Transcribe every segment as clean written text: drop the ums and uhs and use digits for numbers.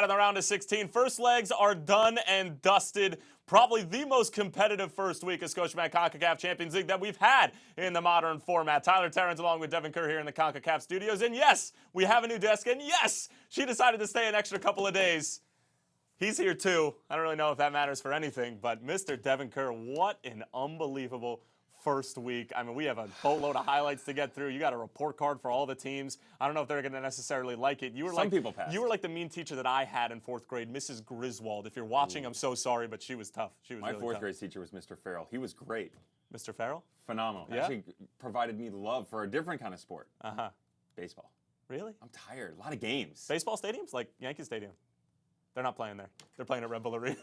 In the round of 16, first legs are done and dusted. Probably the most competitive first week of Scotiabank Concacaf Champions League that we've had in the modern format. Tyler Terrence along with Devin Kerr here in the Concacaf studios. And yes, we have a new desk. And yes, she decided to stay an extra couple of days. He's here too. I don't really know if that matters for anything, but Mr. Devin Kerr, what an unbelievable first week. I mean, we have a boatload of highlights to get through. You got a report card for all the teams. I don't know if they're going to necessarily like it. Some people passed. You were like the mean teacher that I had in fourth grade, Mrs. Griswold. If you're watching, I'm so sorry, but she was tough. She was My really fourth tough. grade teacher was Mr. Farrell. He was great. Mr. Farrell? Phenomenal. Yeah? Actually provided me love for a different kind of sport. Uh-huh. Baseball. Really? I'm tired. A lot of games. Baseball stadiums? Like Yankee Stadium? They're not playing there. They're playing at Red Bull Arena.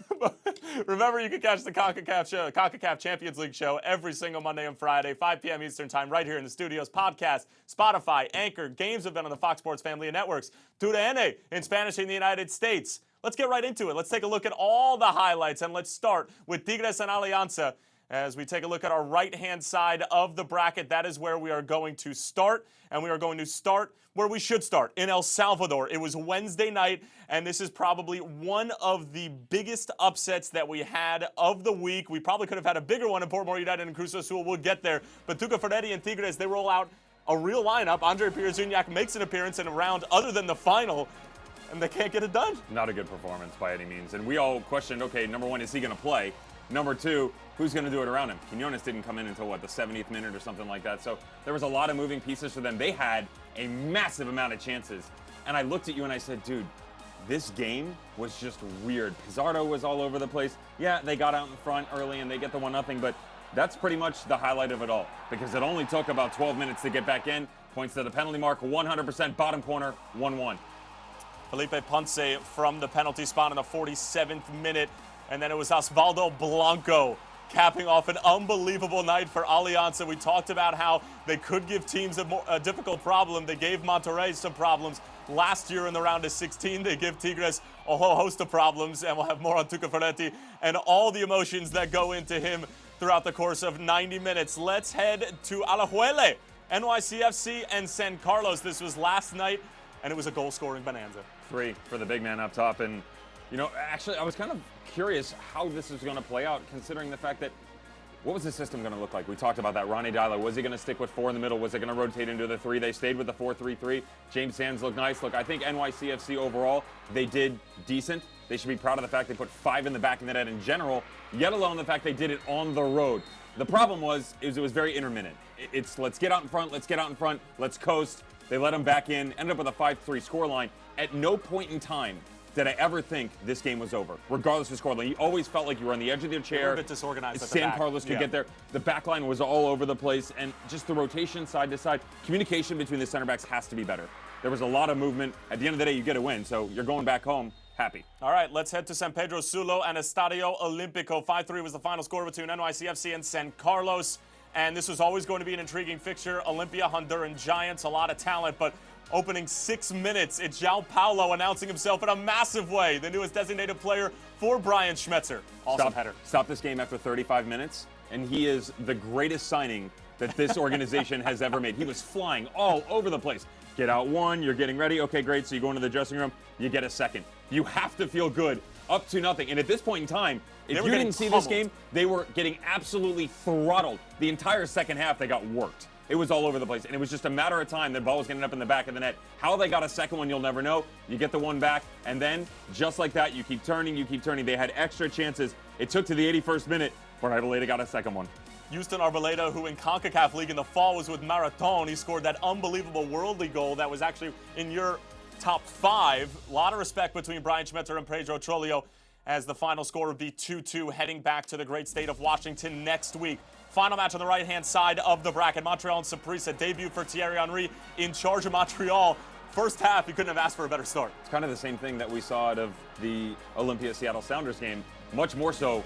Remember, you can catch the Concacaf Champions League show every single Monday and Friday, 5 p.m. Eastern Time, right here in the studios. Podcast, Spotify, Anchor. Games have been on the Fox Sports family of networks. TUDN in Spanish in the United States. Let's get right into it. Let's take a look at all the highlights, and let's start with Tigres and Alianza. As we take a look at our right-hand side of the bracket, that is where we are going to start. And we are going to start where we should start, in El Salvador. It was Wednesday night, and this is probably one of the biggest upsets that we had of the week. We probably could have had a bigger one in Portmore United and Cruz Azul. We'll get there. But Tuca Ferretti and Tigres, they roll out a real lineup. Andre Pierre-Zuniac makes an appearance in a round other than the final, and they can't get it done. Not a good performance by any means. And we all questioned, okay, number one, is he going to play? Number two, who's going to do it around him? Quinones didn't come in until, the 70th minute or something like that. So there was a lot of moving pieces for them. They had a massive amount of chances. And I looked at you and I said, dude, this game was just weird. Pizarro was all over the place. Yeah, they got out in front early and they get the 1-0, but that's pretty much the highlight of it all because it only took about 12 minutes to get back in. Points to the penalty mark, 100% bottom corner, 1-1. Felipe Ponce from the penalty spot in the 47th minute. And then it was Osvaldo Blanco capping off an unbelievable night for Alianza. We talked about how they could give teams a difficult problem. They gave Monterrey some problems last year in the round of 16. They give Tigres a whole host of problems, and we'll have more on Tuca Ferretti and all the emotions that go into him throughout the course of 90 minutes. Let's head to Alajuele, NYCFC, and San Carlos. This was last night, and it was a goal-scoring bonanza. 3 for the big man up top. And actually, I was kind of curious how this is going to play out, considering the fact that what was the system going to look like? We talked about that. Ronnie Dyler, was he going to stick with 4 in the middle? Was it going to rotate into the 3? They stayed with the 4-3-3. James Sands looked nice. Look, I think NYCFC overall, they did decent. They should be proud of the fact they put 5 in the back of the net in general, yet alone the fact they did it on the road. The problem was it was very intermittent. It's let's get out in front, let's coast. They let them back in, ended up with a 5-3 scoreline. At no point in time did I ever think this game was over, regardless of scoreline. You always felt like you were on the edge of your chair. A bit disorganized at the San back. Carlos could get there. The back line was all over the place, and just the rotation side to side. Communication between the center backs has to be better. There was a lot of movement. At the end of the day, you get a win, so you're going back home happy. All right, let's head to San Pedro Sula and Estadio Olímpico. 5-3 was the final score between NYCFC and San Carlos, and this was always going to be an intriguing fixture. Olimpia, Honduran Giants, a lot of talent, but opening 6 minutes, it's João Paulo announcing himself in a massive way, the newest designated player for Brian Schmetzer. Awesome header. Stop this game after 35 minutes, and he is the greatest signing that this organization has ever made. He was flying all over the place. Get out 1, you're getting ready. Okay, great. So you go into the dressing room, you get a second. You have to feel good up to nothing. And at this point in time, if you didn't see this game, they were getting absolutely throttled. The entire second half, they got worked. It was all over the place, and it was just a matter of time that ball was going to end up in the back of the net. How they got a second one, you'll never know. You get the one back, and then, just like that, you keep turning. They had extra chances. It took to the 81st minute, but Arboleda got a second one. Houston Arboleda, who in CONCACAF League in the fall was with Marathon, he scored that unbelievable worldly goal that was actually in your top 5. A lot of respect between Brian Schmetzer and Pedro Trolio, as the final score would be 2-2, heading back to the great state of Washington next week. Final match on the right-hand side of the bracket. Montreal and Saprissa. Debut for Thierry Henry in charge of Montreal. First half, you couldn't have asked for a better start. It's kind of the same thing that we saw out of the Olimpia Seattle Sounders game. Much more so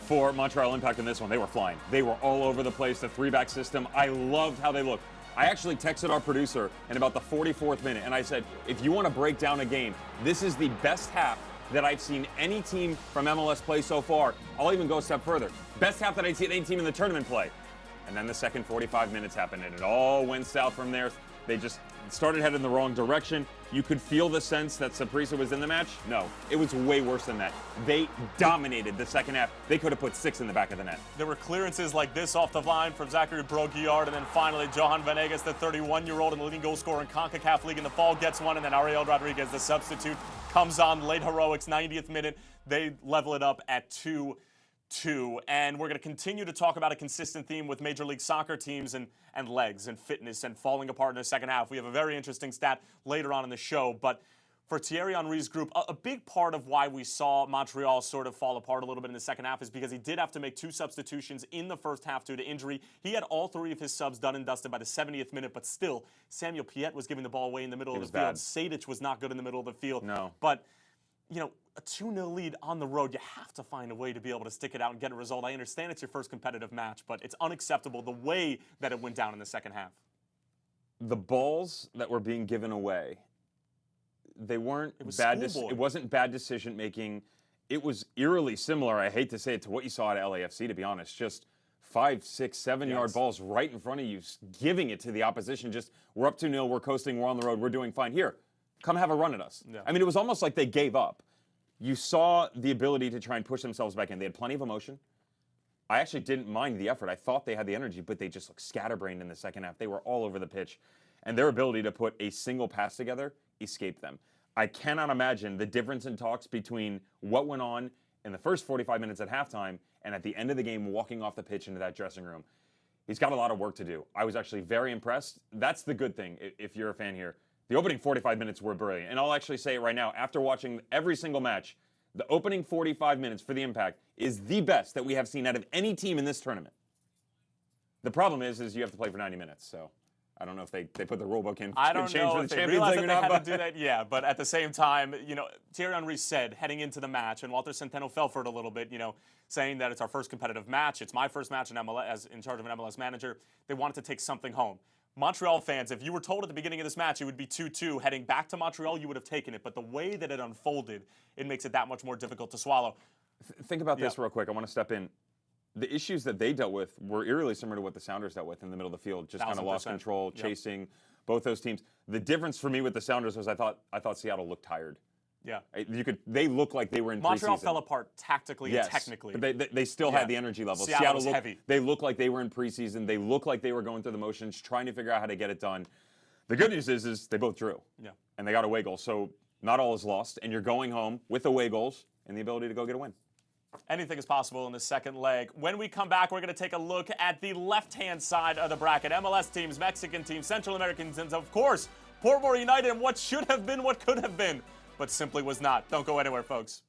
for Montreal Impact in this one. They were flying. They were all over the place. The 3-back system. I loved how they looked. I actually texted our producer in about the 44th minute, and I said, if you want to break down a game, this is the best half that I've seen any team from MLS play so far. I'll even go a step further. Best half that I've seen any team in the tournament play. And then the second 45 minutes happened, and it all went south from there. They started heading in the wrong direction. You could feel the sense that Saprissa was in the match. No, it was way worse than that. They dominated the second half. They could have put 6 in the back of the net. There were clearances like this off the line from Zachary Broguillard, and then finally Johan Venegas, the 31-year-old and the leading goal scorer in CONCACAF League in the fall, gets one, and then Ariel Rodriguez, the substitute, comes on late heroics, 90th minute. They level it up at 2-2, and we're going to continue to talk about a consistent theme with Major League Soccer teams and legs and fitness and falling apart in the second half. We have a very interesting stat later on in the show, but for Thierry Henry's group, a big part of why we saw Montreal sort of fall apart a little bit in the second half is because he did have to make 2 substitutions in the first half due to injury. He had all 3 of his subs done and dusted by the 70th minute, but still, Samuel Piette was giving the ball away in the middle of the field. Sadic was not good in the middle of the field. No. But you know, a 2-0 lead on the road, you have to find a way to be able to stick it out and get a result. I understand it's your first competitive match, but it's unacceptable the way that it went down in the second half. The balls that were being given away, they weren't bad. It wasn't bad decision making. It was eerily similar, I hate to say it, to what you saw at LAFC, to be honest. Just 5, 6, 7-yard balls right in front of you, giving it to the opposition. Just, we're up 2-0, we're coasting, we're on the road, we're doing fine. Here, come have a run at us. Yeah. I mean, it was almost like they gave up. You saw the ability to try and push themselves back in. They had plenty of emotion. I actually didn't mind the effort. I thought they had the energy, but they just looked scatterbrained in the second half. They were all over the pitch, and their ability to put a single pass together escaped them. I cannot imagine the difference in talks between what went on in the first 45 minutes at halftime and at the end of the game walking off the pitch into that dressing room. He's got a lot of work to do. I was actually very impressed. That's the good thing, if you're a fan here. The opening 45 minutes were brilliant. And I'll actually say it right now, after watching every single match, the opening 45 minutes for the Impact is the best that we have seen out of any team in this tournament. The problem is you have to play for 90 minutes, so I don't know if they put the rulebook in. I don't know if they realized that they had to do that. Yeah, but at the same time, you know, Thierry Henry said heading into the match, and Walter Centeno fell for it a little bit, you know, saying that it's our first competitive match. It's my first match in MLS, as in charge of an MLS manager. They wanted to take something home. Montreal fans, if you were told at the beginning of this match it would be 2-2, heading back to Montreal, you would have taken it. But the way that it unfolded, it makes it that much more difficult to swallow. Think about this real quick. I want to step in. The issues that they dealt with were eerily similar to what the Sounders dealt with in the middle of the field. Just kind of lost control, chasing both those teams. The difference for me with the Sounders was I thought Seattle looked tired. Yeah. They looked like they were in Montreal preseason. fell apart tactically and technically. But they still had the energy level. Seattle was heavy. They looked like they were in preseason. They looked like they were going through the motions, trying to figure out how to get it done. The good news is they both drew. Yeah. And they got away goals. So not all is lost. And you're going home with away goals and the ability to go get a win. Anything is possible in the second leg. When we come back, we're going to take a look at the left-hand side of the bracket. MLS teams, Mexican teams, Central American teams, of course, Portmore United, and what should have been, what could have been, but simply was not. Don't go anywhere, folks.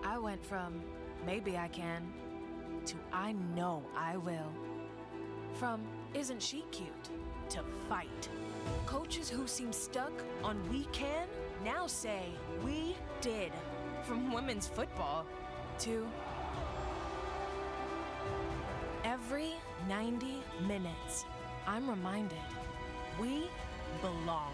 I went from maybe I can to I know I will. From isn't she cute to fight. Coaches who seem stuck on we can now say we did. From women's football to every 90 minutes, I'm reminded we belong.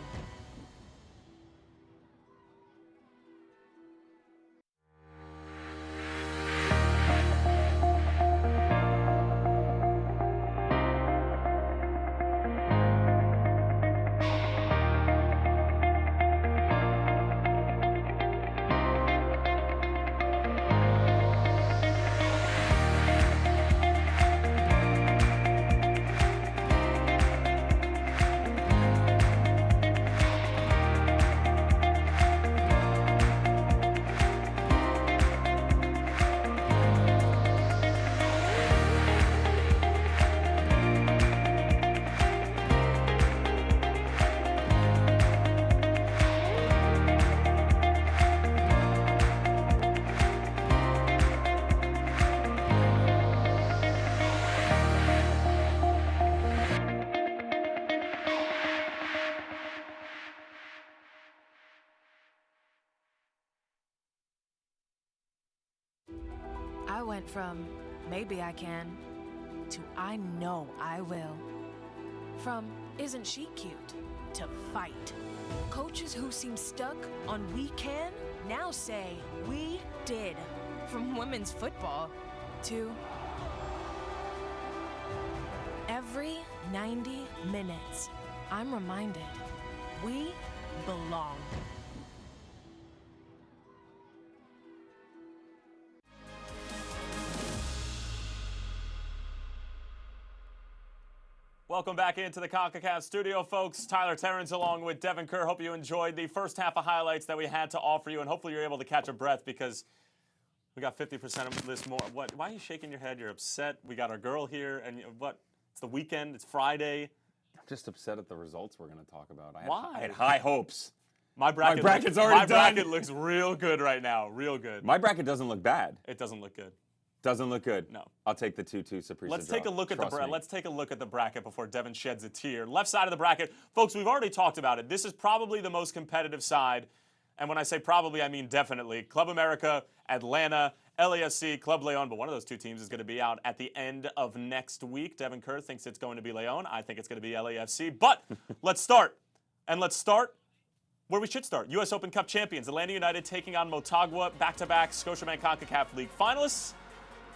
went from maybe I can to I know I will. From isn't she cute to fight. Coaches who seem stuck on we can now say we did. From women's football to every 90 minutes, I'm reminded we belong. Welcome back into the Concacaf studio, folks. Tyler Terrence along with Devin Kerr. Hope you enjoyed the first half of highlights that we had to offer you, and hopefully you're able to catch a breath because we got 50% of this more. What? Why are you shaking your head? You're upset. We got our girl here, and what? It's the weekend. It's Friday. I'm just upset at the results we're going to talk about. Why? I had high hopes. My bracket's already done. My bracket looks real good right now. Real good. My bracket doesn't look bad. It doesn't look good. Doesn't look good. No. I'll take the 2-2 Saprissa Let's draw. take a look at Let's take a look at the bracket before Devin sheds a tear. Left side of the bracket, folks, we've already talked about it. This is probably the most competitive side. And when I say probably, I mean definitely. Club America, Atlanta, LAFC, Club Leon, but one of those two teams is going to be out at the end of next week. Devin Kerr thinks it's going to be Leon. I think it's going to be LAFC. But let's start. And let's start where we should start. U.S. Open Cup champions, Atlanta United taking on Motagua, back-to-back Scotiabank Concacaf League finalists.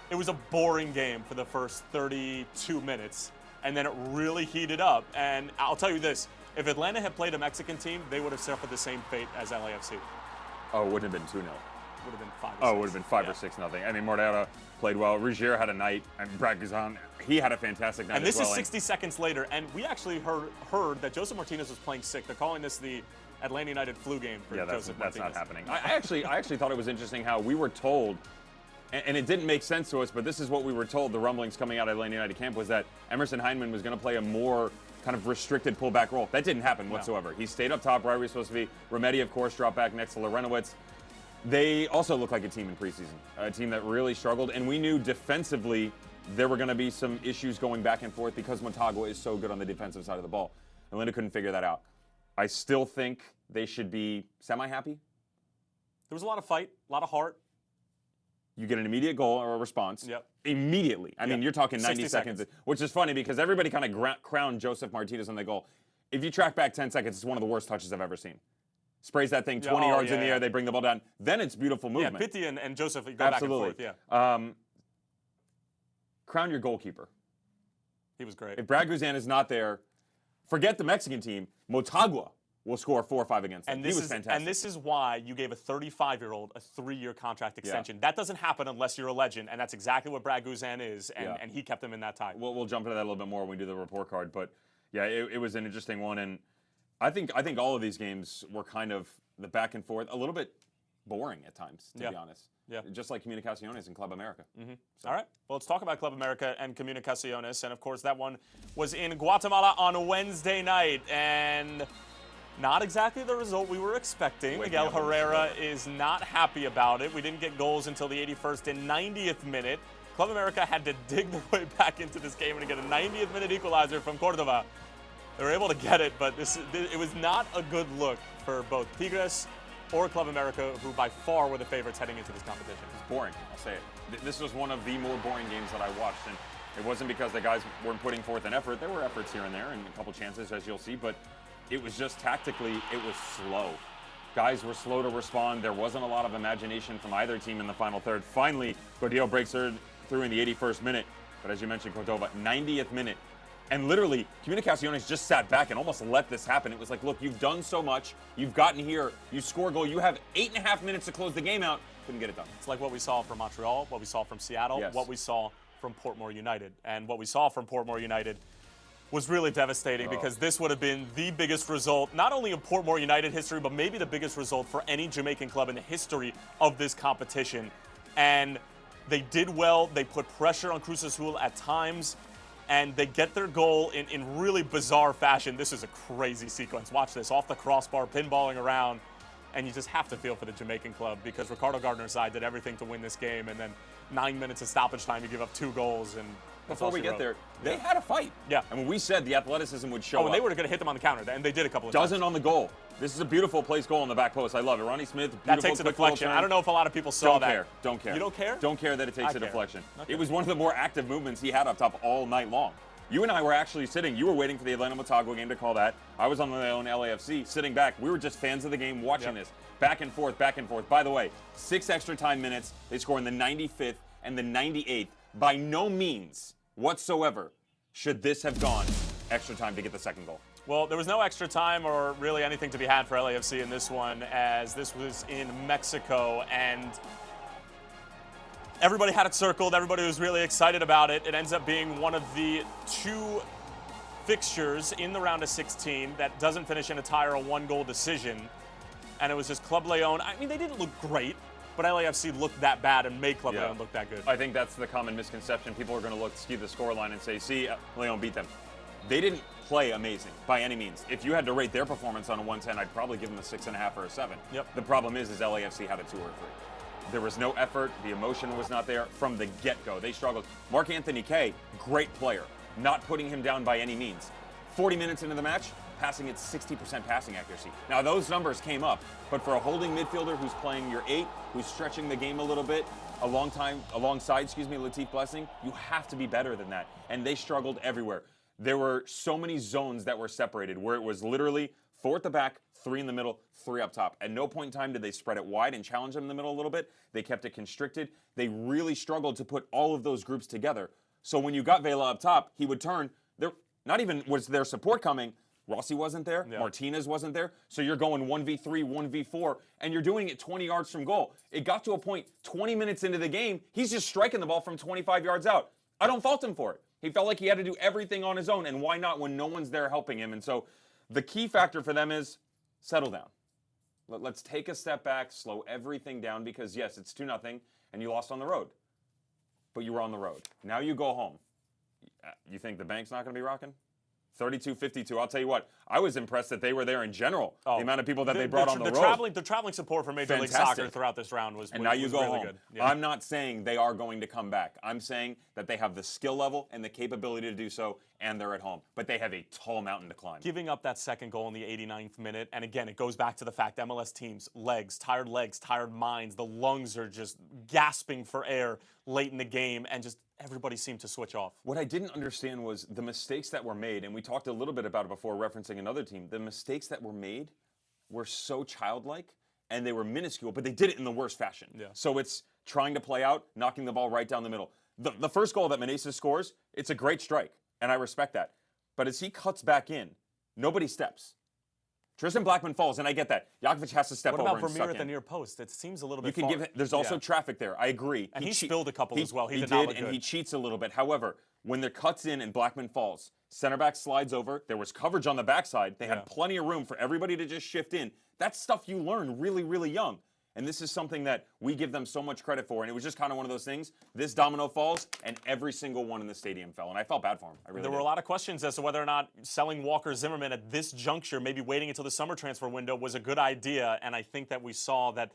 It was a boring game for the first 32 minutes, and then it really heated up. And I'll tell you this, if Atlanta had played a Mexican team, they would have suffered the same fate as LAFC. Oh, it wouldn't have been 2-0. Would have been 5 or 6. Oh, it would have been 5 or 6 nothing. I mean, Mordera played well. Rigier had a night, and Brad Guzan, he had a fantastic night and this as well. is 60 seconds later, and we actually heard that Joseph Martinez was playing sick. They're calling this the Atlanta United flu game for Joseph Martinez. That's not happening. I actually thought it was interesting how we were told, and it didn't make sense to us, but this is what we were told, the rumblings coming out of Atlanta United camp, was that Emerson Heineman was going to play a more kind of restricted pullback role. That didn't happen whatsoever. No. He stayed up top right where he was supposed to be. Remedi, of course, dropped back next to Lorenowitz. They also look like a team in preseason, a team that really struggled, and we knew defensively there were going to be some issues going back and forth because Motagua is so good on the defensive side of the ball. Atlanta couldn't figure that out. I still think they should be semi-happy. There was a lot of fight, a lot of heart. You get an immediate goal or a response. Yep. Immediately. I mean, you're talking 90 seconds, which is funny because everybody kind of crowned Joseph Martinez on the goal. If you track back 10 seconds, it's one of the worst touches I've ever seen. Sprays that thing 20 yards in the air, they bring the ball down. Then it's beautiful movement. Yeah, Pitti and Joseph go Absolutely. back and forth, yeah. Crown your goalkeeper. He was great. If Brad Guzan is not there, forget the Mexican team. Motagua will score 4 or 5 against them. He was fantastic. And this is why you gave a 35-year-old a 3-year contract extension. That doesn't happen unless you're a legend, and that's exactly what Brad Guzan is, and he kept them in that tie. We'll jump into that a little bit more when we do the report card, but yeah, it was an interesting one, and I think all of these games were kind of the back and forth, a little bit boring at times, to be honest. Yeah. Just like Comunicaciones and Club America. Mm-hmm. So. All right. Well, let's talk about Club America and Comunicaciones, and of course that one was in Guatemala on Wednesday night, and not exactly the result we were expecting. Miguel Herrera is not happy about it. We didn't get goals until the 81st and 90th minute. Club America had to dig their way back into this game and get a 90th minute equalizer from Cordova. They were able to get it, but it was not a good look for both Tigres or Club America, who by far were the favorites heading into this competition. It's boring, I'll say it. This was one of the more boring games that I watched, and it wasn't because the guys weren't putting forth an effort. There were efforts here and there and a couple chances, as you'll see, but it was just tactically, it was slow. Guys were slow to respond. There wasn't a lot of imagination from either team in the final third. Finally, Gordillo breaks through in the 81st minute, but as you mentioned, Cordova, 90th minute. And literally, Comunicaciones just sat back and almost let this happen. It was like, look, you've done so much. You've gotten here. You score a goal. You have 8.5 minutes to close the game out. Couldn't get it done. It's like what we saw from Montreal, what we saw from Seattle, what we saw from Portmore United. And what we saw from Portmore United was really devastating because this would have been the biggest result, not only in Portmore United history, but maybe the biggest result for any Jamaican club in the history of this competition. And they did well. They put pressure on Cruz Azul at times. And they get their goal in really bizarre fashion. This is a crazy sequence. Watch this. Off the crossbar, pinballing around. And you just have to feel for the Jamaican club because Ricardo Gardner's side did everything to win this game. And then 9 minutes of stoppage time, you give up 2 goals. And before we get there, they Yeah. had a fight. Yeah. And when we said the athleticism would show Oh, and up. they were going to hit them on the counter, and they did a couple of times. Doesn't on the goal. This is a beautiful place goal on the back post. I love it. Ronnie Smith, beautiful That takes a quick little deflection. turn. I don't know if a lot of people saw that. Don't care. You don't care? Don't care that it takes I a care. deflection. Okay. It was one of the more active movements he had up top all night long. You and I were actually sitting. You were waiting for the Atlanta-Motagua game to call that. I was on my own LAFC, sitting back. We were just fans of the game, watching this. Back and forth, back and forth. By the way, 6 extra time minutes. They score in the 95th and the 98th. By no means whatsoever should this have gone extra time to get the second goal. Well, there was no extra time or really anything to be had for LAFC in this one, as this was in Mexico, and everybody had it circled. Everybody was really excited about it. It ends up being one of the 2 fixtures in the round of 16 that doesn't finish in a tie or a 1-goal decision, and it was just Club Leon. I mean, they didn't look great, but LAFC looked that bad and made Club Leon look that good. I think that's the common misconception. People are going to see the scoreline and say, see, Leon beat them. They didn't play amazing by any means. If you had to rate their performance on a 1-10, I'd probably give them a 6.5 or a 7. Yep. The problem is LAFC had a 2 or a 3. There was no effort. The emotion was not there from the get-go. They struggled. Mark-Anthony Kaye, great player. Not putting him down by any means. 40 minutes into the match, passing at 60% passing accuracy. Now, those numbers came up, but for a holding midfielder who's playing your 8, who's stretching the game a little bit, alongside Latif Blessing, you have to be better than that. And they struggled everywhere. There were so many zones that were separated where it was literally 4 at the back, 3 in the middle, 3 up top. At no point in time did they spread it wide and challenge them in the middle a little bit. They kept it constricted. They really struggled to put all of those groups together. So when you got Vela up top, he would turn. Not even was their support coming. Rossi wasn't there. Yeah. Martinez wasn't there. So you're going 1v3, 1v4, and you're doing it 20 yards from goal. It got to a point 20 minutes into the game, he's just striking the ball from 25 yards out. I don't fault him for it. He felt like he had to do everything on his own, and why not when no one's there helping him? And so the key factor for them is settle down. Let's take a step back, slow everything down, because yes, it's 2-0, and you lost on the road. But you were on the road. Now you go home. You think the bank's not going to be rocking? 32-52. I'll tell you what, I was impressed that they were there in general. The amount of people that they brought on the road. The traveling support for Major League Fantastic. Soccer throughout this round was And now you go really home. good. Yeah. I'm not saying they are going to come back. I'm saying that they have the skill level and the capability to do so, and they're at home. But they have a tall mountain to climb. Giving up that second goal in the 89th minute, and again, it goes back to the fact MLS teams, legs, tired minds, the lungs are just gasping for air late in the game, and just everybody seemed to switch off. What I didn't understand was the mistakes that were made, and we talked a little bit about it before referencing another team. The mistakes that were made were so childlike, and they were minuscule, but they did it in the worst fashion. Yeah. So it's trying to play out, knocking the ball right down the middle. The first goal that Meneses scores, it's a great strike, and I respect that. But as he cuts back in, nobody steps. Tristan Blackman falls, and I get that. Jakovic has to step What over about and Vermeer suck at the in. near post? It seems a little You bit can far. give it. There's also traffic there. I agree. And he spilled a couple as well. He did did, not look and good. he cheats a little bit. However, when the cuts in and Blackman falls, center back slides over. There was coverage on the backside. They had plenty of room for everybody to just shift in. That's stuff you learn really, really young. And this is something that we give them so much credit for. And it was just kind of one of those things. This domino falls, and every single one in the stadium fell. And I felt bad for him. I really There were a lot of questions as to whether or not selling Walker Zimmerman at this juncture, maybe waiting until the summer transfer window, was a good idea. And I think that we saw that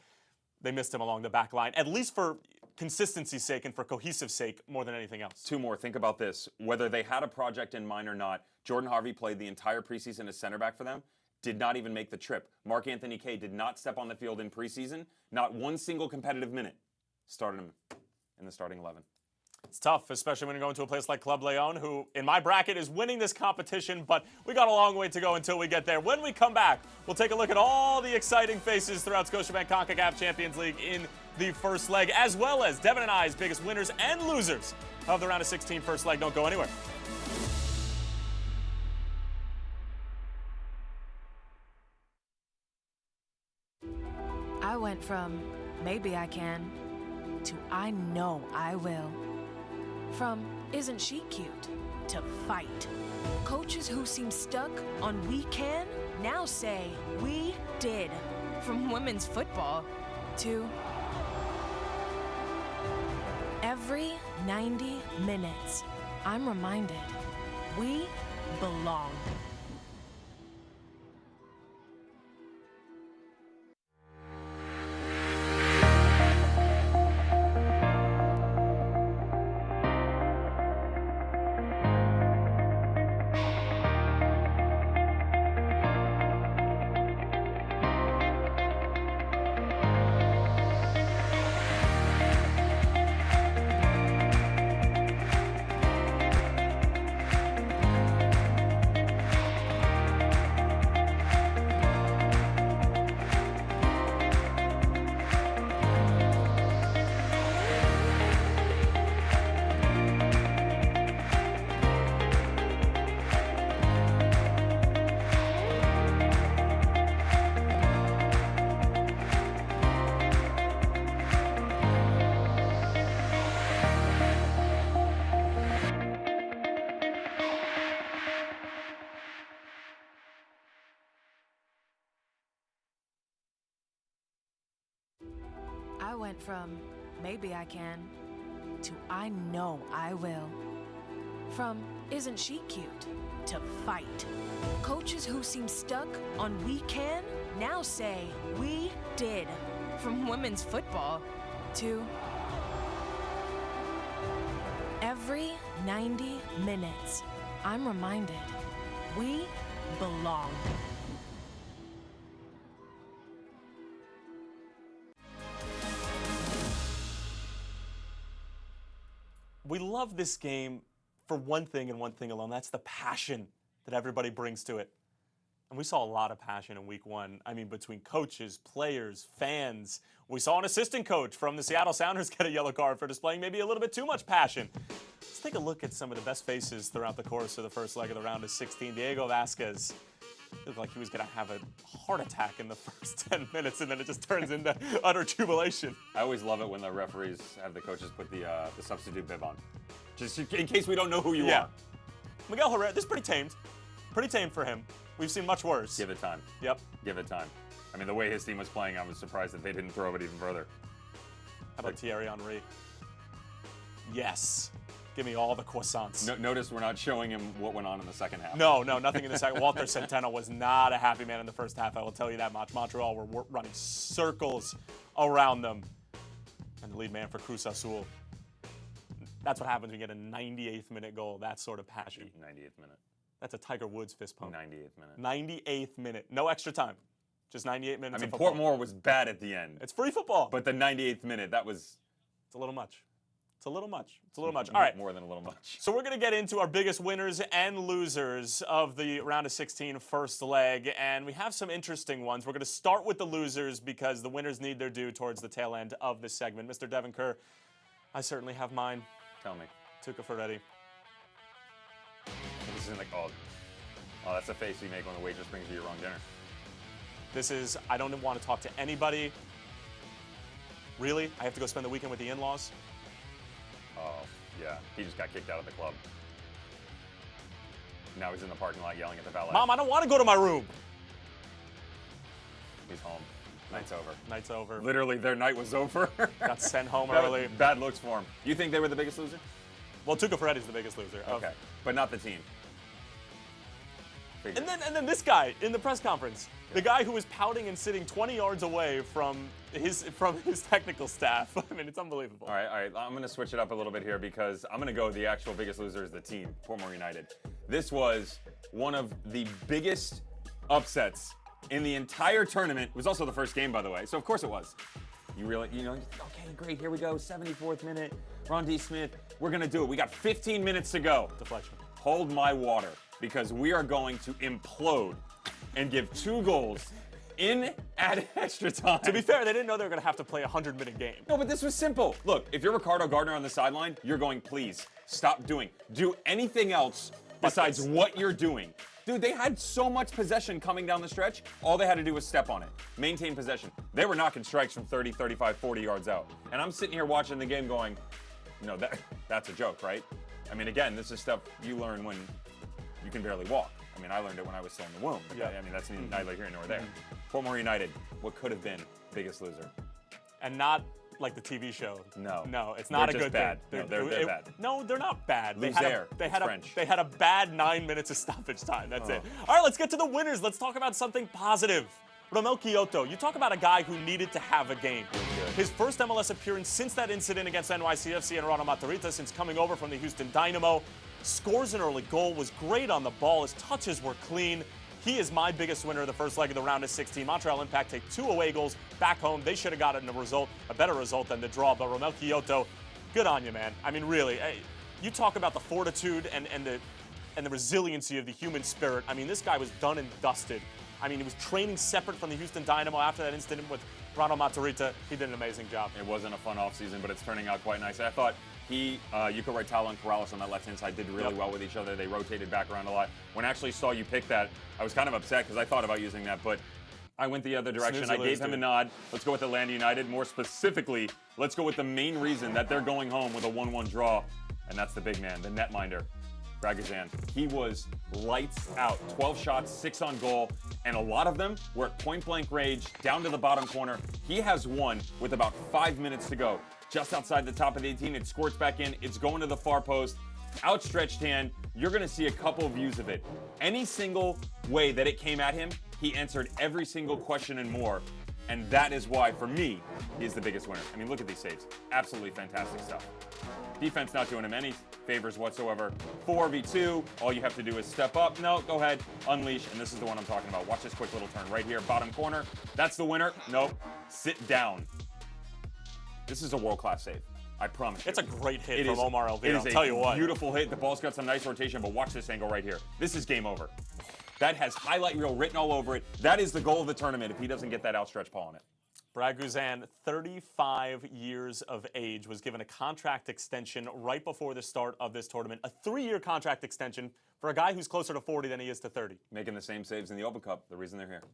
they missed him along the back line, at least for consistency's sake and for cohesive sake more than anything else. 2 more. Think about this. Whether they had a project in mind or not, Jordan Harvey played the entire preseason as center back for them. Did not even make the trip. Mark-Anthony Kaye did not step on the field in preseason. Not one single competitive minute. Started him in the starting 11. It's tough, especially when you go into a place like Club Leon, who in my bracket is winning this competition, but we got a long way to go until we get there. When we come back, we'll take a look at all the exciting faces throughout Scotiabank Concacaf Champions League in the first leg, as well as Devin and I's biggest winners and losers of the round of 16 first leg. Don't go anywhere. I went from maybe I can to I know I will. From isn't she cute to fight. Coaches who seem stuck on we can now say we did. From women's football to every 90 minutes, I'm reminded we belong. went from maybe I can to I know I will. From isn't she cute to fight. Coaches who seem stuck on we can now say we did. From women's football to every 90 minutes, I'm reminded we belong. We love this game for one thing and one thing alone. That's the passion that everybody brings to it. And we saw a lot of passion in week one. I mean, between coaches, players, fans. We saw an assistant coach from the Seattle Sounders get a yellow card for displaying maybe a little bit too much passion. Let's take a look at some of the best faces throughout the course of the first leg of the round of 16. Diego Vasquez looked like he was going to have a heart attack in the first 10 minutes, and then it just turns into utter jubilation. I always love it when the referees have the coaches put the substitute bib on, just in case we don't know who you are. Miguel Herrera, this is pretty tamed. Pretty tamed for him. We've seen much worse. Give it time. Yep. Give it time. I mean, the way his team was playing, I was surprised that they didn't throw it even further. How about Thierry Henry? Yes. Give me all the croissants. Notice we're not showing him what went on in the second half. No, nothing in the second. Walter Centeno was not a happy man in the first half, I will tell you that much. Montreal were running circles around them. And the lead man for Cruz Azul. That's what happens when you get a 98th minute goal, that sort of passion. 98th minute. That's a Tiger Woods fist pump. 98th minute. 98th minute. No extra time. Just 98 minutes I mean, of football. Portmore was bad at the end. It's free football. But the 98th minute, that was... It's a little much. It's a little much. It's a little much. All right. More than a little much. So we're going to get into our biggest winners and losers of the round of 16 first leg, and we have some interesting ones. We're going to start with the losers because the winners need their due towards the tail end of this segment. Mr. Devin Kerr, I certainly have mine. Tell me. Tuca Ferretti. This isn't like, oh, that's the face you make when the waitress brings you your wrong dinner. This is, I don't want to talk to anybody. Really? I have to go spend the weekend with the in-laws? Oh, yeah. He just got kicked out of the club. Now he's in the parking lot yelling at the valet. Mom, I don't want to go to my room. He's home. Night's over. Night's over. Literally, their night was over. Got sent home early. Bad looks for him. You think they were the biggest loser? Well, Tuca Ferretti's the biggest loser. Okay, but not the team. And then this guy in the press conference, the guy who was pouting and sitting 20 yards away from his technical staff. I mean, it's unbelievable. All right. I'm going to switch it up a little bit here because I'm going to go the actual biggest loser is the team, Portmore United. This was one of the biggest upsets in the entire tournament. It was also the first game, by the way, so of course it was. Okay, great, here we go, 74th minute, Ron D. Smith, we're going to do it. We got 15 minutes to go. Deflection. Hold my water, because we are going to implode and give 2 goals in at extra time. To be fair, they didn't know they were going to have to play a 100-minute game. No, but this was simple. Look, if you're Ricardo Gardner on the sideline, you're going, please, stop doing. Do anything else besides what you're doing. Dude, they had so much possession coming down the stretch. All they had to do was step on it. Maintain possession. They were knocking strikes from 30, 35, 40 yards out. And I'm sitting here watching the game going, no, that's a joke, right? I mean, again, this is stuff you learn when you can barely walk. I mean, I learned it when I was still in the womb. Yeah. I mean, that's neither here nor there. Portmore United, what could have been biggest loser. And not like the TV show. No, it's not a just good bad. thing. No, they're bad. No, they're not bad. They French. had a bad 9 minutes of stoppage time. That's it. All right, let's get to the winners. Let's talk about something positive. Romel Kyoto, you talk about a guy who needed to have a game. His first MLS appearance since that incident against NYCFC and Motagua, since coming over from the Houston Dynamo. Scores an early goal, was great on the ball. His touches were clean. He is my biggest winner of the first leg of the round of 16. Montreal Impact take 2 away goals back home. They should have gotten a better result than the draw. But Romel Kyoto, good on you, man. I mean, really, you talk about the fortitude and the resiliency of the human spirit. I mean, this guy was done and dusted. I mean, he was training separate from the Houston Dynamo after that incident with Motagua. He did an amazing job. It wasn't a fun offseason, but it's turning out quite nice. I thought Yuka Raitala and Corrales on that left-hand side did really well with each other. They rotated back around a lot. When I actually saw you pick that, I was kind of upset because I thought about using that, but I went the other direction. I gave him a nod. Let's go with Atlanta United. More specifically, let's go with the main reason that they're going home with a 1-1 draw, and that's the big man, the netminder, Braguzan. He was lights out. 12 shots, 6 on goal, and a lot of them were at point-blank range, down to the bottom corner. He has one with about 5 minutes to go. Just outside the top of the 18, it squirts back in. It's going to the far post. Outstretched hand. You're going to see a couple views of it. Any single way that it came at him, he answered every single question and more. And that is why, for me, he's the biggest winner. I mean, look at these saves. Absolutely fantastic stuff. Defense not doing him any favors whatsoever. 4v2, all you have to do is step up. No, go ahead, unleash, and this is the one I'm talking about. Watch this quick little turn right here, bottom corner. That's the winner. Nope, sit down. This is a world-class save. I promise you. It's a great hit from Omar Elvira, I'll tell you what. It is a beautiful hit. The ball's got some nice rotation, but watch this angle right here. This is game over. That has highlight reel written all over it. That is the goal of the tournament if he doesn't get that outstretched paw on it. Braguzan, 35 years of age, was given a contract extension right before the start of this tournament. A 3-year contract extension for a guy who's closer to 40 than he is to 30. Making the same saves in the Open Cup, the reason they're here.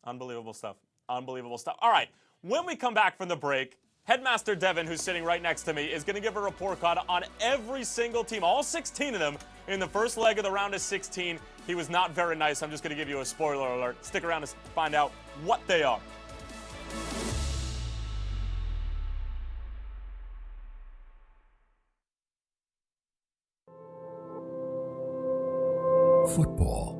Unbelievable stuff. Unbelievable stuff. All right, when we come back from the break, Headmaster Devin, who's sitting right next to me, is going to give a report card on every single team, all 16 of them, in the first leg of the round of 16. He was not very nice. I'm just going to give you a spoiler alert. Stick around to find out what they are. Football.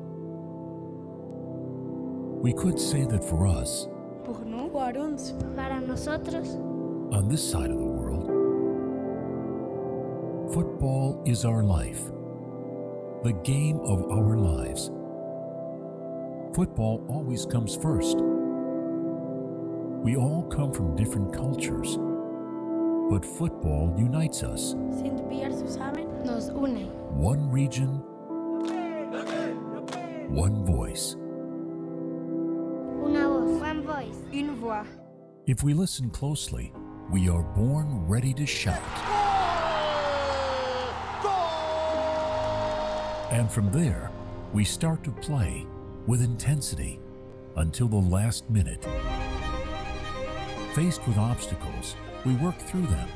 We could say that for us, Por uns. Para nosotros. on this side of the world, football is our life, the game of our lives. Football always comes first. We all come from different cultures, but football unites us. Sin saben, nos une. One region, one voice. Una voz. One voice. Une voix. If we listen closely, we are born ready to shout. And from there, we start to play with intensity until the last minute. Faced with obstacles, we work through them.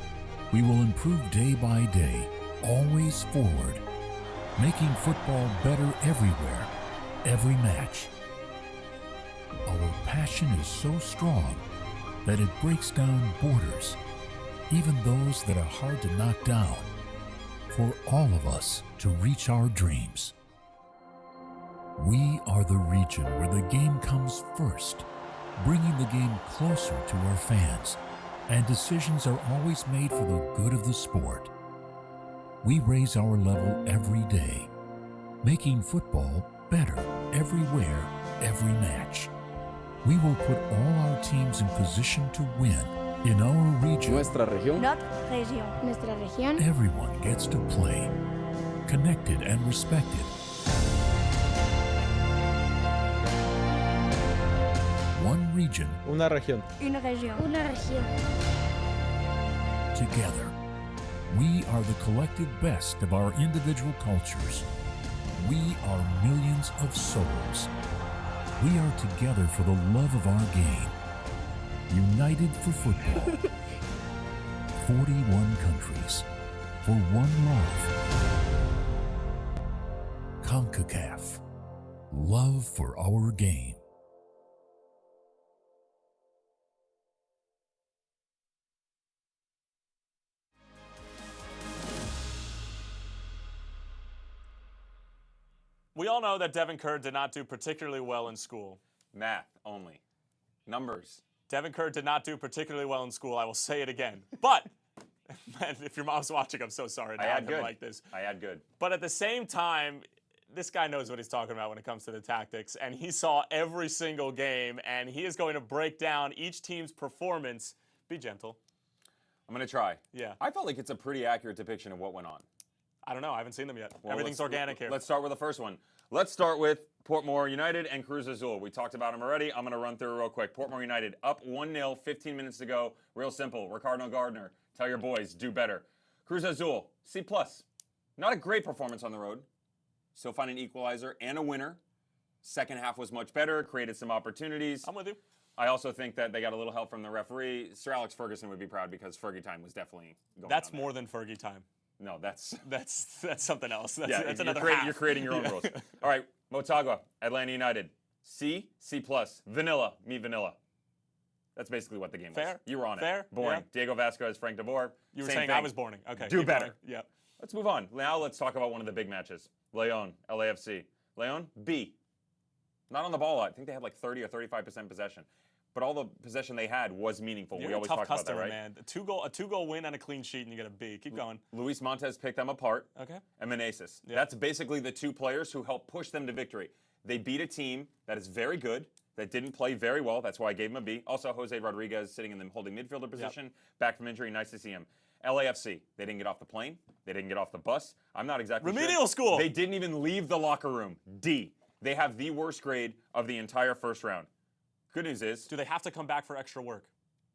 We will improve day by day, always forward, making football better everywhere, every match. Our passion is so strong that it breaks down borders, even those that are hard to knock down, for all of us to reach our dreams. We are the region where the game comes first, bringing the game closer to our fans, and decisions are always made for the good of the sport. We raise our level every day, making football better everywhere, every match. We will put all our teams in position to win. In our region, Nuestra región. Notre région. Nuestra región. everyone gets to play, connected and respected. One region, Una región. Une région. Una région. together. We are the collective best of our individual cultures. We are millions of souls. We are together for the love of our game. United for football. 41 countries for one love. Concacaf. Love for our game. We all know that Devin Kerr did not do particularly well in school. Math only. Numbers. Devin Kerr did not do particularly well in school. I will say it again. But, man, if your mom's watching, I'm so sorry to I have had him good. like this. I had good. But at the same time, this guy knows what he's talking about when it comes to the tactics, and he saw every single game, and he is going to break down each team's performance. Be gentle. I'm going to try. Yeah. I felt like it's a pretty accurate depiction of what went on. I don't know. I haven't seen them yet. Well, Everything's organic here. Let's start with the first one. Let's start with Portmore United and Cruz Azul. We talked about them already. I'm going to run through real quick. Portmore United up 1-0, 15 minutes to go. Real simple. Ricardo Gardner, tell your boys, do better. Cruz Azul, C+. Not a great performance on the road. Still find an equalizer and a winner. Second half was much better, created some opportunities. I'm with you. I also think that they got a little help from the referee. Sir Alex Ferguson would be proud because Fergie time was definitely going That's on there. more than Fergie time. No, that's something else. That's, yeah. that's You're, another creating, half. you're creating your own rules. All right, Motagua, Atlanta United, C, C+, vanilla, me vanilla. That's basically what the game was. Fair. You were on Fair. it. Boring. Yeah. Diego Vasquez, Frank DeVore. You were same saying thing. I was boring. Okay. Do keep better. going. Yeah. Let's move on. Now let's talk about one of the big matches. Leon, LAFC. Leon, B. Not on the ball a lot. I think they had like 30 or 35% possession. But all the possession they had was meaningful. You're we a always tough talk about customer, that, right? man. A two-goal win and a clean sheet, and you get a B. Keep going. Luis Montes picked them apart. Okay. And Meneses. Yeah. That's basically the two players who helped push them to victory. They beat a team that is very good, that didn't play very well. That's why I gave him a B. Also, Jose Rodriguez sitting in the holding midfielder position, back from injury. Nice to see him. LAFC, they didn't get off the plane. They didn't get off the bus. I'm not exactly sure. Remedial school. They didn't even leave the locker room. D. They have the worst grade of the entire first round. Good news is, Do they have to come back for extra work?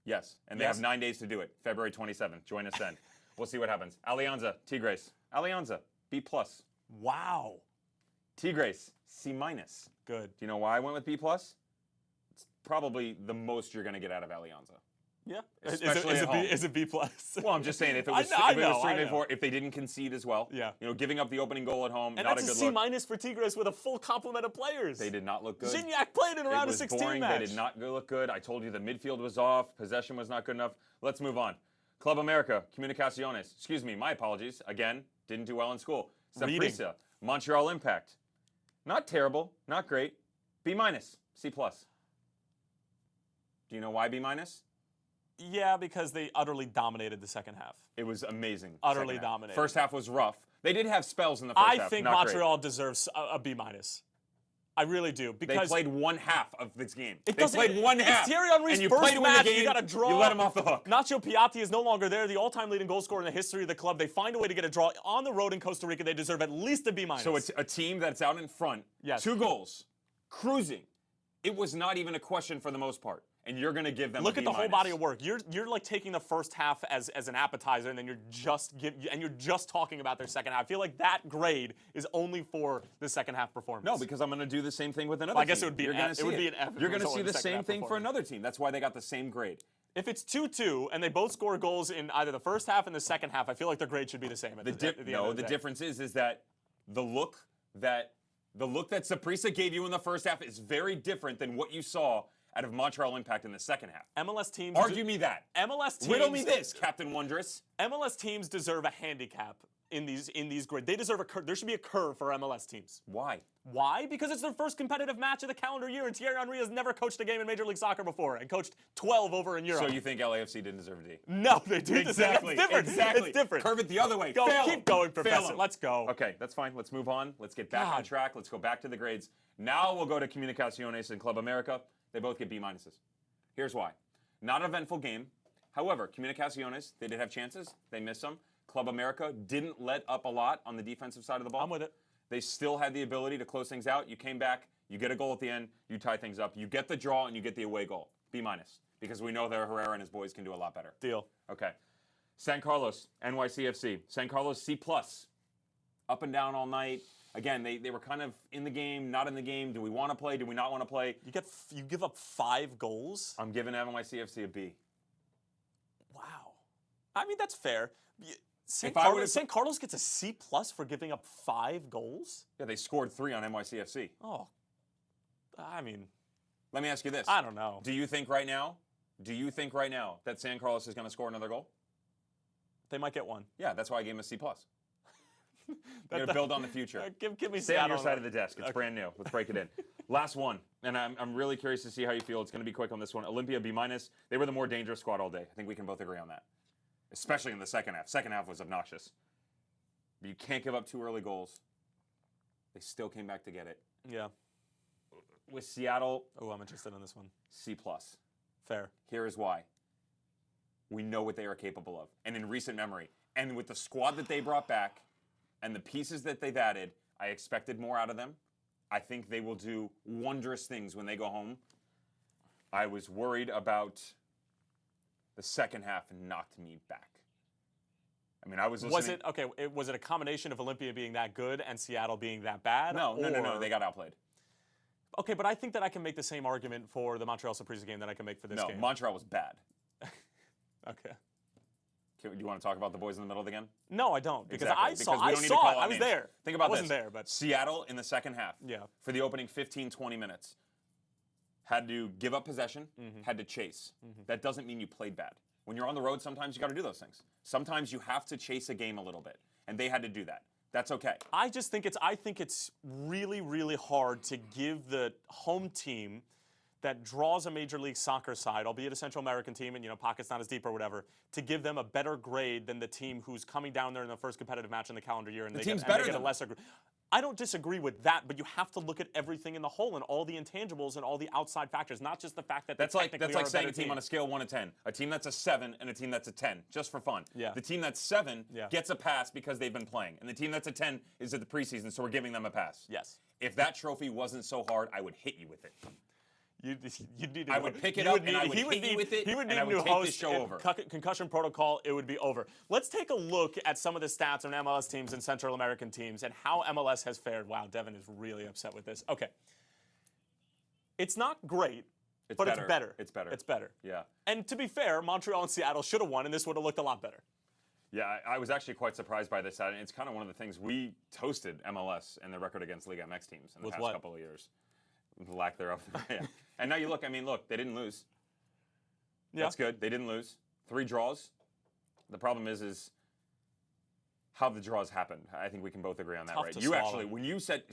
yes, and they Yes. have 9 days to do it. February 27th. Join us then. We'll see what happens. Alianza, Tigres. Alianza, B+. Wow. Tigres, C-. Do Good. you know why I went with B+? It's probably the most you're going to get out of Alianza. Yeah. Especially at home. Is it B+? Well, I'm just saying, if it was, I if it was know, 3 I to know. 4, if they didn't concede as well, Yeah. you know, giving up the opening goal at home, And not a that's good a look. C- for Tigres with a full complement of players. They did not look good. Gignac played in It around a was 16 boring. match. They did not look good. I told you the midfield was off. Possession was not good enough. Let's move on. Club America, Comunicaciones. Excuse me, my apologies. Again, didn't do well in school. Reading. Saprissa, Montreal Impact. Not terrible, not great. B-, C+. Do you know why B-? Yeah, because they utterly dominated the second half. It was amazing. Utterly second half. dominated. First half was rough. They did have spells in the first I half. think not Montreal deserves a B-. I really do. Great. Because They played one half of this game. It They doesn't- played one it's half. Thierry Henry's and you first played to win match, the game. you gotta draw. You let him off the hook. Nacho Piatti is no longer there, the all-time leading goal scorer in the history of the club. They find a way to get a draw on the road in Costa Rica. They deserve at least a B-. So it's a team that's out in front, Yes. 2 goals, cruising. It was not even a question for the most part, and you're going to give them Look a at B-. the whole body of work. You're like taking the first half as an appetizer, and then you're just talking about their second half. I feel like that grade is only for the second half performance. No, because I'm going to do the same thing with another Well, I team. guess it would be You're an gonna F. see It would be an F if it You're was going to see only the the second same half thing for performance. another team. That's why they got the same grade. if it's 2-2 and they both score goals in either the first half and the second half, I feel like their grade should be the same. At the end of No, the the day. difference is that the look that Saprissa gave you in the first half is very different than what you saw out of Montreal Impact in the second half. MLS teams Argue me that. MLS teams Riddle me this, Captain Wondrous. MLS teams deserve a handicap in these grades. They deserve a curve. There should be a curve for MLS teams. Why? Why? Because it's their first competitive match of the calendar year, and Thierry Henry has never coached a game in Major League Soccer before, and coached 12 over in Europe. So you think LAFC didn't deserve a D? No, they do. Exactly. It's different. Exactly. It's different. Curve it the other way. Go, Fail keep 'em. going, Fail Professor. 'em. Let's go. Okay, that's fine. Let's move on. Let's get back on God. track. Let's go back to the grades. Now we'll go to Comunicaciones and Club America. They both get B-. Here's why. Not an eventful game. However, Comunicaciones, they did have chances. They missed some. Club America didn't let up a lot on the defensive side of the ball. I'm with it. They still had the ability to close things out. You came back, you get a goal at the end, you tie things up, you get the draw, and you get the away goal. B-, because we know that Herrera and his boys can do a lot better. Deal. Okay. San Carlos, NYCFC. San Carlos, C+. Up and down all night. Again, they were kind of in the game, not in the game. Do we want to play? Do we not want to play? You give up 5 goals? I'm giving NYCFC a B. Wow. I mean, that's fair. If I would've- San Carlos gets a C+ for giving up 5 goals? Yeah, they scored 3 on NYCFC. Oh. I mean, Let me ask you this. I don't know. Do you think right now that San Carlos is going to score another goal? They might get one. Yeah, that's why I gave him a C+. You're going to build on the future. Give me Stay on Seattle. your side of the desk. It's brand new. Let's break it in. Last one, and I'm really curious to see how you feel. It's going to be quick on this one. Olimpia, B-. They were the more dangerous squad all day. I think we can both agree on that, especially in the second half. Second half was obnoxious. But you can't give up 2 early goals. They still came back to get it. Yeah. With Seattle, Oh, I'm interested in this one. C+. Fair. Here is why. We know what they are capable of. And in recent memory, and with the squad that they brought back and the pieces that they've added, I expected more out of them. I think they will do wondrous things when they go home. I was worried about the second half and knocked me back. I mean, I was listening. Was it a combination of Olimpia being that good and Seattle being that bad? No. They got outplayed. Okay, but I think that I can make the same argument for the Montreal Saprissa game that I can make for this No, game. Montreal was bad. Okay. Do you want to talk about the boys in the middle again? No, I don't, because Exactly, I saw we don't need to call it. out I was names. there. Think about I wasn't this. there, but Seattle in the second half. Yeah. For the opening 15, 20 minutes, had to give up possession, had to chase. That doesn't mean you played bad. When you're on the road, sometimes you got to do those things. Sometimes you have to chase a game a little bit, and they had to do that. That's okay. I think it's really, really hard to give the home team that draws a Major League Soccer side, albeit a Central American team, and pockets not as deep or whatever, to give them a better grade than the team who's coming down there in the first competitive match in the calendar year, and they get a lesser grade. I don't disagree with that, but you have to look at everything in the whole and all the intangibles and all the outside factors, not just the fact that that's like saying a team on a scale of 1 to 10, a team that's a 7 and a team that's a 10, just for fun. Yeah. The team that's 7 gets a pass because they've been playing, and the team that's a 10 is at the preseason, so we're giving them a pass. Yes. If that trophy wasn't so hard, I would hit you with it. You'd need to I would pick it up and I would hit you with it, He would need and I would a new take host. this show over. Concussion protocol, it would be over. Let's take a look at some of the stats on MLS teams and Central American teams and how MLS has fared. Wow, Devin is really upset with this. Okay. It's not great, but it's better. It's better. It's better. Yeah. And to be fair, Montreal and Seattle should have won, and this would have looked a lot better. Yeah, I was actually quite surprised by this. And it's kind of one of the things we toasted MLS and their record against Liga MX teams in the past couple of years. The lack thereof. Yeah. And now you look, they didn't lose. Yeah. That's good. They didn't lose. 3 draws. The problem is how the draws happened. I think we can both agree on that, right? You actually, when you said,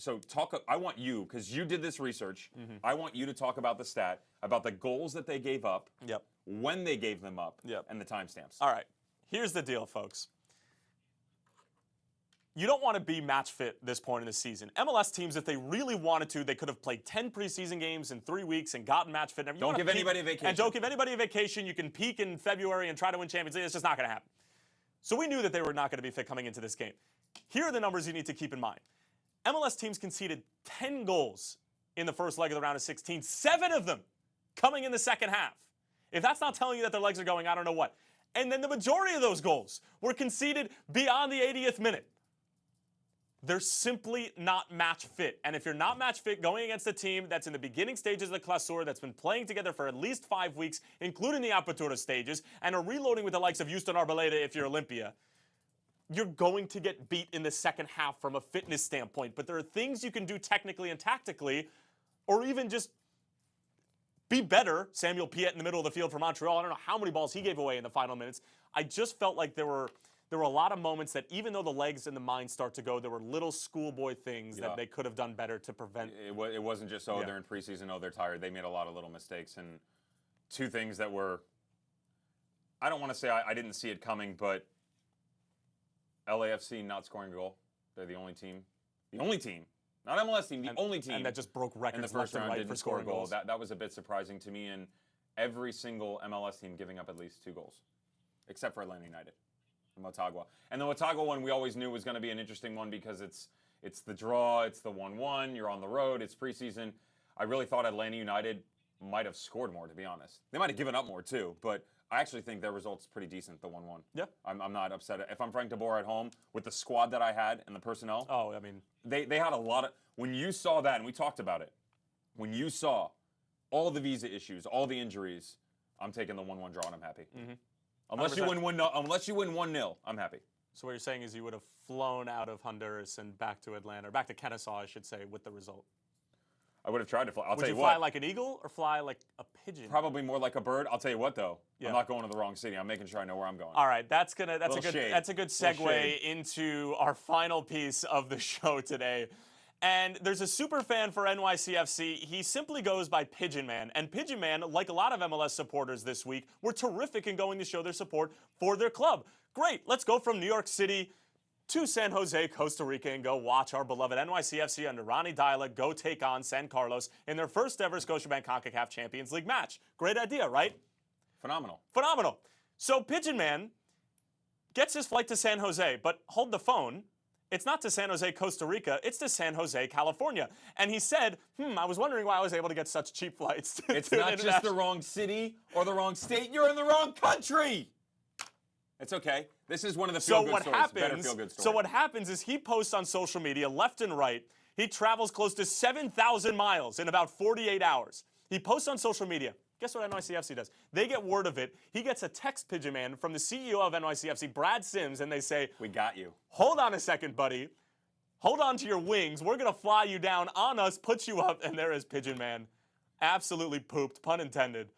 I want you, because you did this research, I want you to talk about the stat, about the goals that they gave up, when they gave them up, and the timestamps. All right. Here's the deal, folks. You don't want to be match fit this point in the season. MLS teams, if they really wanted to, they could have played 10 preseason games in 3 weeks and gotten match fit. Don't give anybody a vacation. And don't give anybody a vacation. You can peak in February and try to win Champions League. It's just not going to happen. So we knew that they were not going to be fit coming into this game. Here are the numbers you need to keep in mind. MLS teams conceded 10 goals in the first leg of the round of 16, 7 of them coming in the second half. If that's not telling you that their legs are going, I don't know what. And then the majority of those goals were conceded beyond the 80th minute. They're simply not match fit. And if you're not match fit going against a team that's in the beginning stages of the Clausura, that's been playing together for at least 5 weeks, including the Apertura stages, and are reloading with the likes of Houston Arboleda if you're Olimpia, you're going to get beat in the second half from a fitness standpoint. But there are things you can do technically and tactically, or even just be better. Samuel Piet in the middle of the field for Montreal. I don't know how many balls he gave away in the final minutes. I just felt like there were a lot of moments that even though the legs and the mind start to go, there were little schoolboy things that they could have done better to prevent. It wasn't just, they're in preseason, they're tired. They made a lot of little mistakes. And 2 things that were, I don't want to say I didn't see it coming, but LAFC not scoring a goal. They're the only team, not MLS team, the only team. And that just broke records in the first round for scoring goals. That was a bit surprising to me. And every single MLS team giving up at least 2 goals, except for Atlanta United. Motagua. And the Motagua one we always knew was going to be an interesting one because it's the draw, it's the 1-1, you're on the road, it's preseason. I really thought Atlanta United might have scored more, to be honest. They might have given up more too, but I actually think their result's pretty decent, the 1-1. Yeah. I'm not upset. If I'm Frank de Boer at home with the squad that I had and the personnel, they had a lot of, when you saw that, and we talked about it, when you saw all the visa issues, all the injuries, I'm taking the 1-1 draw and I'm happy. Unless you win 1-0, I'm happy. So what you're saying is you would have flown out of Honduras and back to Atlanta, or back to Kennesaw, I should say, with the result. I would have tried to fly. Would you fly like an eagle or fly like a pigeon? Probably more like a bird. I'll tell you what, though. I'm not going to the wrong city. I'm making sure I know where I'm going. All right, that's a good shade. segue into our final piece of the show today. And there's a super fan for NYCFC. He simply goes by Pigeon Man. And Pigeon Man, like a lot of MLS supporters this week, were terrific in going to show their support for their club. Great, let's go from New York City to San Jose, Costa Rica, and go watch our beloved NYCFC under Ronnie Dyla go take on San Carlos in their first ever Scotiabank Concacaf Champions League match. Great idea, right? Phenomenal. So Pigeon Man gets his flight to San Jose, but hold the phone. It's not to San Jose, Costa Rica. It's to San Jose, California. And he said, I was wondering why I was able to get such cheap flights. It's not just the wrong city or the wrong state. You're in the wrong country. It's okay. This is one of the feel-good stories. Better feel-good story. So what happens is he posts on social media, left and right. He travels close to 7,000 miles in about 48 hours. He posts on social media, Guess what NYCFC does? They get word of it. He gets a text, Pigeon Man, from the CEO of NYCFC, Brad Sims, and they say, We got you. hold on a second, buddy. Hold on to your wings. We're going to fly you down on us, put you up, and there is Pigeon Man. Absolutely pooped, pun intended.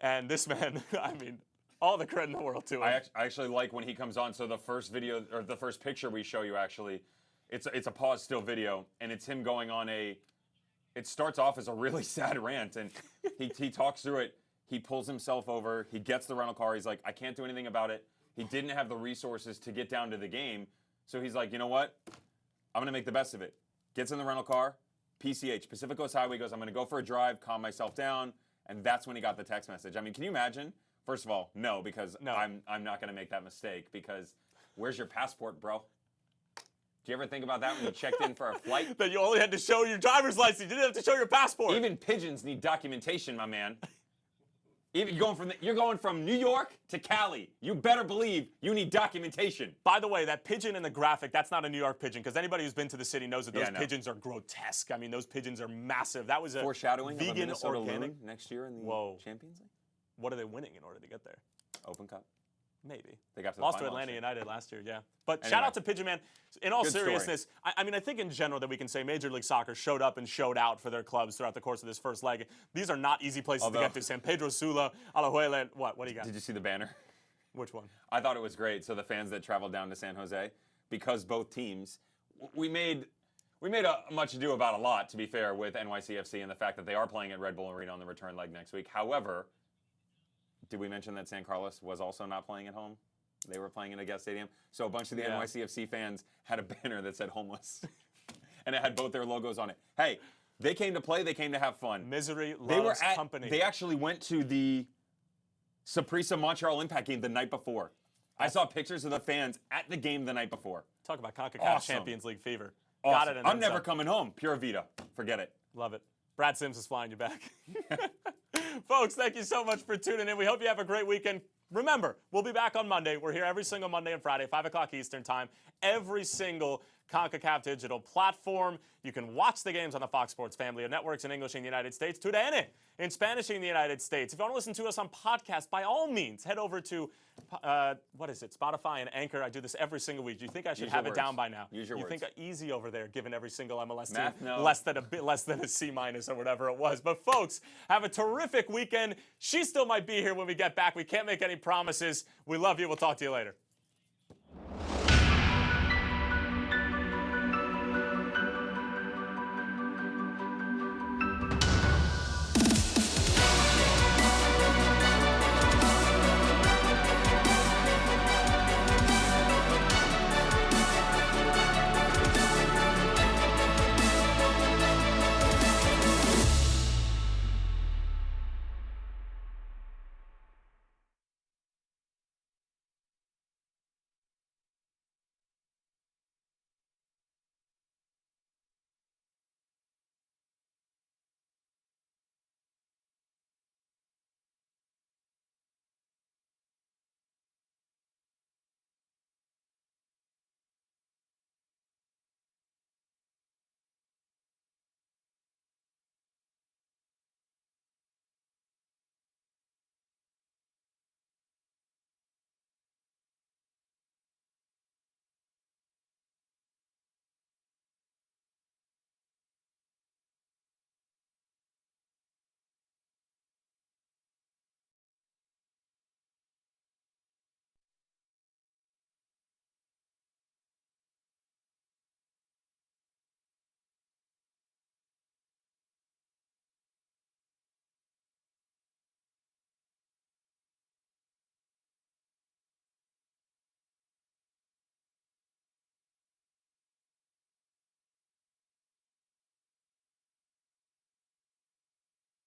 And this man, I mean, all the credit in the world to him. I actually like when he comes on. So the first video, or the first picture we show you, actually, it's a pause still video, and it's him going on it starts off as a really sad rant, and he talks through it. He pulls himself over. He gets the rental car. He's like, I can't do anything about it. He didn't have the resources to get down to the game. So he's like, you know what? I'm going to make the best of it. Gets in the rental car. PCH, Pacific Coast Highway, goes, I'm going to go for a drive, calm myself down. And that's when he got the text message. I mean, can you imagine? First of all, no, because No. I'm not going to make that mistake, because where's your passport, bro? Did you ever think about that when you checked in for a flight? That you only had to show your driver's license. You didn't have to show your passport. Even pigeons need documentation, my man. Even you're going from New York to Cali. You better believe you need documentation. By the way, that pigeon in the graphic, that's not a New York pigeon, because anybody who's been to the city knows that those Yeah, I know. pigeons are grotesque. I mean, those pigeons are massive. That was a Foreshadowing of a vegan Minnesota organic. Loon next year in the Whoa. Champions League? What are they winning in order to get there? Open Cup. Maybe. They got to the Lost to final Atlanta last year. United last year, yeah. But shout Anyway. out to Pigeon Man. In all Good story. seriousness, I mean, I think in general that we can say Major League Soccer showed up and showed out for their clubs throughout the course of this first leg. These are not easy places Although- to get to. San Pedro Sula, Alajuela, what do you got? Did you see the banner? Which one? I thought it was great. So the fans that traveled down to San Jose, because both teams, we made a much ado about a lot, to be fair, with NYCFC and the fact that they are playing at Red Bull Arena on the return leg next week. However, did we mention that San Carlos was also not playing at home? They were playing in a guest stadium. So a bunch of the Yeah. NYCFC fans had a banner that said homeless. And it had both their logos on it. Hey, they came to play. They came to have fun. Misery They were loves at, company. They actually went to the Saprissa Montreal Impact game the night before. I saw pictures of the fans at the game the night before. Talk about Concacaf Awesome. Champions League fever. Awesome. Got it. And I'm then never some. coming home. Pura Vida. Forget it. Love it. Brad Sims is flying you back. Folks, thank you so much for tuning in. We hope you have a great weekend. Remember, we'll be back on Monday. We're here every single Monday and Friday, 5 o'clock Eastern Time. Every single CONCACAF digital platform. You can watch the games on the Fox Sports family of networks in English in the United States, TUDN in Spanish in the United States. If you want to listen to us on podcast, by all means, head over to, Spotify and Anchor. I do this every single week. Do you think I should Use have your it down words. by now? Use your you words. think easy over there, given every single MLS Math, team no. less than a C- or whatever it was. But folks, have a terrific weekend. She still might be here when we get back. We can't make any promises. We love you. We'll talk to you later.